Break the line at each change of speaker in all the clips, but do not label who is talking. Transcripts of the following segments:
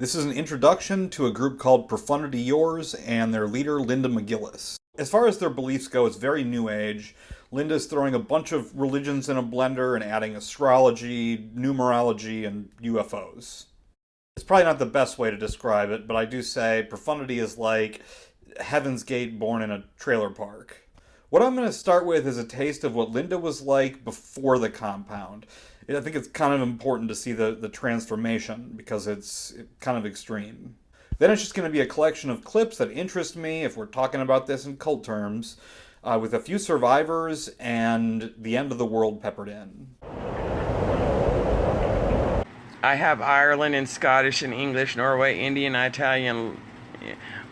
This is an introduction to a group called Profundity Yours and their leader, Linda McGillis. As far as their beliefs go, it's very new age. Linda's throwing a bunch of religions in a blender and adding astrology, numerology, and UFOs. It's probably not the best way to describe it, but I do say Profundity is like Heaven's Gate born in a trailer park. What I'm going to start with is a taste of what Linda was like before the compound. I think it's kind of important to see the transformation because it's kind of extreme. Then it's just going to be a collection of clips that interest me, if we're talking about this in cult terms, with a few survivors and the end of the world peppered in.
I have Ireland and Scottish and English, Norway, Indian, Italian.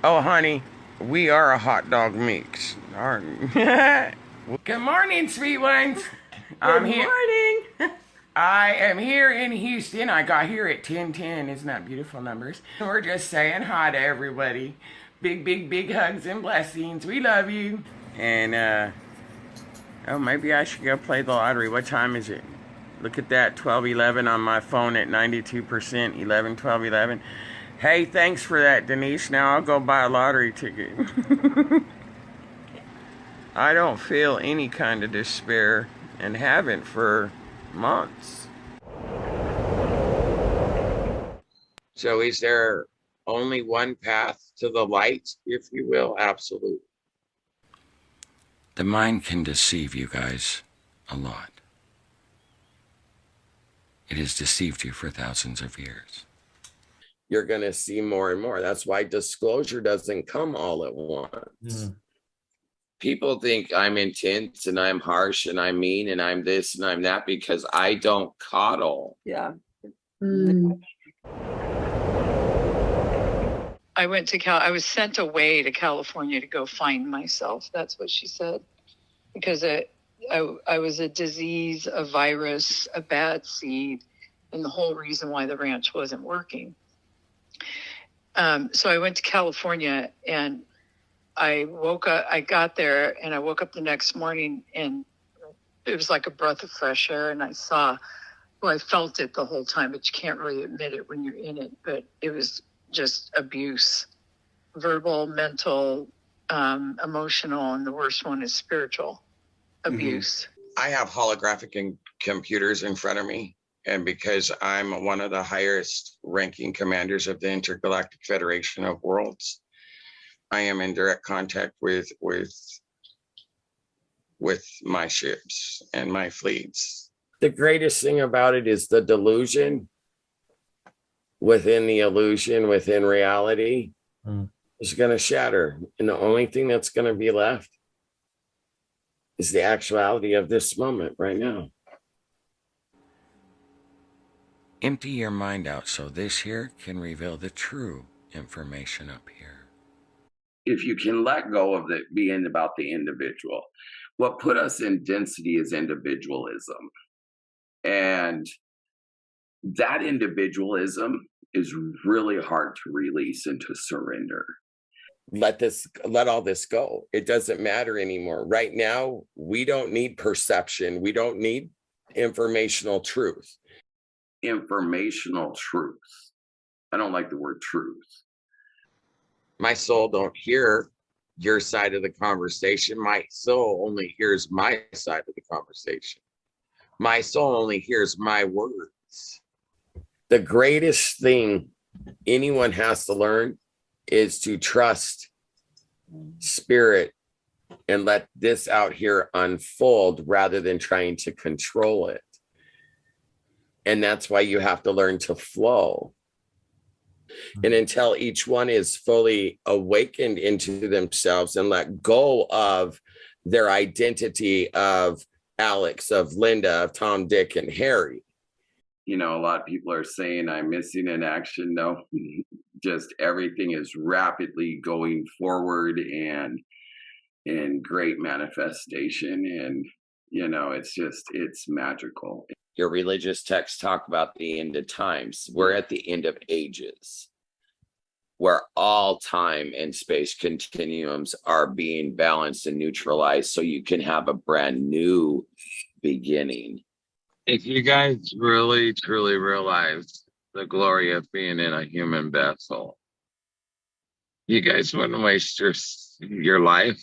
Oh, honey, we are a hot dog mix, aren't we? Good morning, sweet ones.
Good morning.
I am here in Houston. I got here at 10:10. Isn't that beautiful numbers? We're just saying hi to everybody. Big, big, big hugs and blessings. We love you. And, oh, maybe I should go play the lottery. What time is it? Look at that, 12:11 on my phone at 92%, 11, 12, 11. Hey, thanks for that, Denise. Now I'll go buy a lottery ticket. I don't feel any kind of despair and haven't for months. So is there only one path to the light, if you will? Absolutely. The mind can deceive you guys a lot. It has deceived you for thousands of years. You're going to see more and more. That's why disclosure doesn't come all at once. People think I'm intense and I'm harsh and I'm mean and I'm this and I'm that because I don't coddle.
Yeah.
I I was sent away to California to go find myself. That's what she said. Because I was a disease, a virus, a bad seed, and the whole reason why the ranch wasn't working. So I went to California and I woke up, I got there and I woke up the next morning and it was like a breath of fresh air. And I felt it the whole time, but you can't really admit it when you're in it. But it was just abuse, verbal, mental, emotional, and the worst one is spiritual abuse.
I have holographic computers in front of me. And because I'm one of the highest ranking commanders of the Intergalactic Federation of Worlds, I am in direct contact with my ships and my fleets. The greatest thing about it is the delusion within the illusion, within reality, is going to shatter. And the only thing that's going to be left is the actuality of this moment right now. Empty your mind out so this here can reveal the true information up here. If you can let go of it being about the individual, what put us in density is individualism. And that individualism is really hard to release and to surrender. Let all this go. It doesn't matter anymore. Right now, we don't need perception. We don't need informational truth. Informational truth. I don't like the word truth. My soul don't hear your side of the conversation. My soul only hears my side of the conversation. My soul only hears my words. The greatest thing anyone has to learn is to trust spirit and let this out here unfold rather than trying to control it. And that's why you have to learn to flow. And until each one is fully awakened into themselves and let go of their identity of Alex, of Linda, of Tom, Dick, and Harry. You know, a lot of people are saying I'm missing in action. No, just everything is rapidly going forward and in great manifestation. And, you know, it's magical. Your religious texts talk about the end of times. We're at the end of ages, where all time and space continuums are being balanced and neutralized so you can have a brand new beginning. If you guys really, truly realize the glory of being in a human vessel. You guys wouldn't waste your life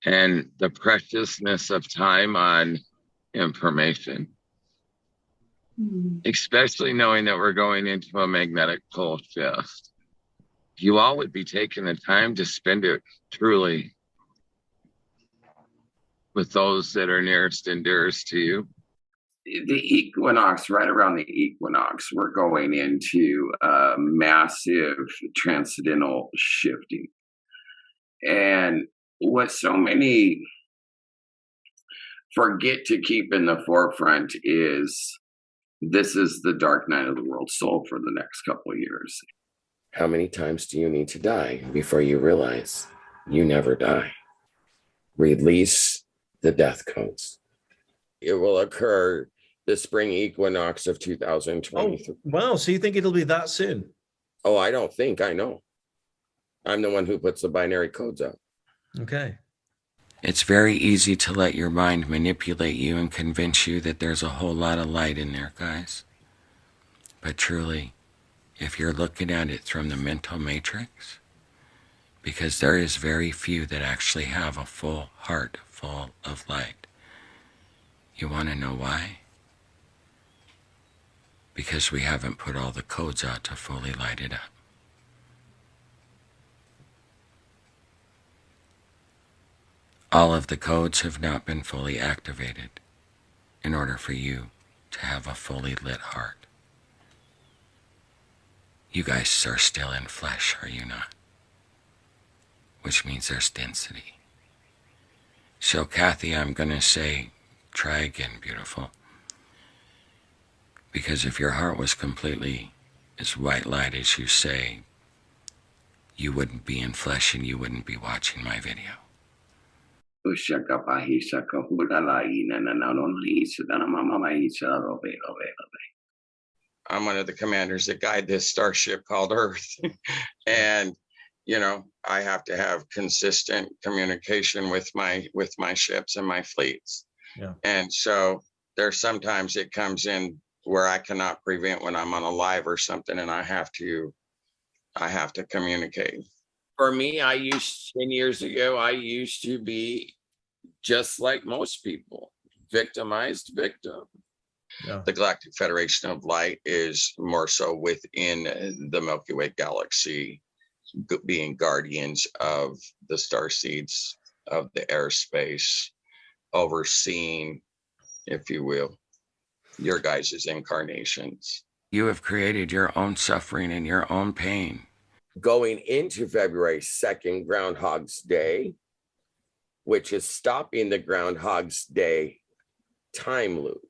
and the preciousness of time on information, especially knowing that we're going into a magnetic pole shift. You all would be taking the time to spend it truly with those that are nearest and dearest to you. The equinox, right around the equinox, we're going into a massive transcendental shifting. And what so many forget to keep in the forefront is this is the dark night of the world soul for the next couple of years.
How many times do you need to die before you realize you never die? Release the death codes. It will occur the spring equinox of 2023.
Oh, wow. So you think it'll be that soon?
Oh, I don't think, I know. I'm the one who puts the binary codes up.
Okay.
It's very easy to let your mind manipulate you and convince you that there's a whole lot of light in there, guys. But truly, if you're looking at it from the mental matrix, because there is very few that actually have a full heart full of light. You want to know why? Because we haven't put all the codes out to fully light it up. All of the codes have not been fully activated in order for you to have a fully lit heart. You guys are still in flesh, are you not? Which means there's density. So Kathy, I'm going to say, try again, beautiful. Because if your heart was completely as white light as you say, you wouldn't be in flesh and you wouldn't be watching my video.
I'm one of the commanders that guide this starship called Earth. And, you know, I have to have consistent communication with my ships and my fleets.
Yeah.
And so there's sometimes it comes in where I cannot prevent when I'm on a live or something, and I have to communicate. For me, 10 years ago, I used to be just like most people, victimized victim.
Yeah.
The Galactic Federation of Light is more so within the Milky Way galaxy, being guardians of the starseeds of the airspace, overseeing, if you will, your guys' incarnations.
You have created your own suffering and your own pain.
Going into February 2nd, Groundhog's Day, which is stopping the Groundhog's Day time loop.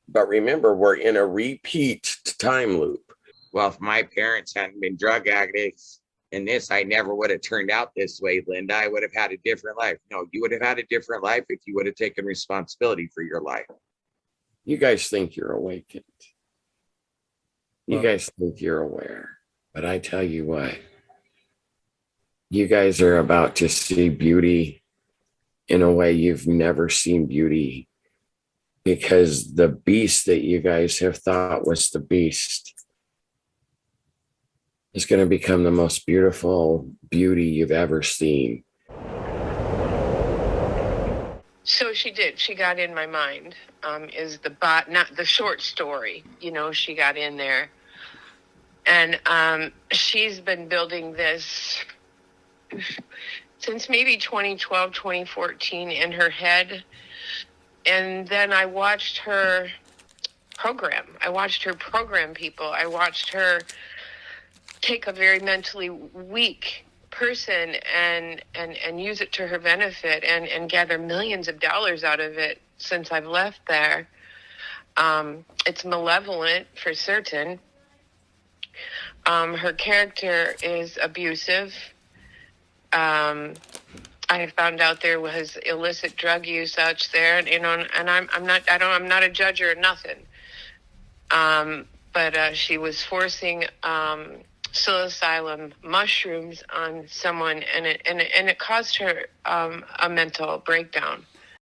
But remember, we're in a repeat time loop.
Well, if my parents hadn't been drug addicts and this, I never would have turned out this way, Linda. I would have had a different life. No, you would have had a different life if you would have taken responsibility for your life.
You guys think you're awakened. You guys think you're aware. But I tell you what, you guys are about to see beauty in a way you've never seen beauty, because the beast that you guys have thought was the beast is going to become the most beautiful beauty you've ever seen.
So she did. She got in my mind. Is the not the short story? You know, she got in there, and she's been building this since maybe 2012, 2014 in her head. And then I watched her program. I watched her program people. I watched her take a very mentally weak person and use it to her benefit and gather millions of dollars out of it since I've left there. It's malevolent for certain. Her character is abusive. I found out there was illicit drug use out there, and, you know, and I'm not a judge or nothing. But she was forcing psilocybin mushrooms on someone, and it caused her a mental breakdown.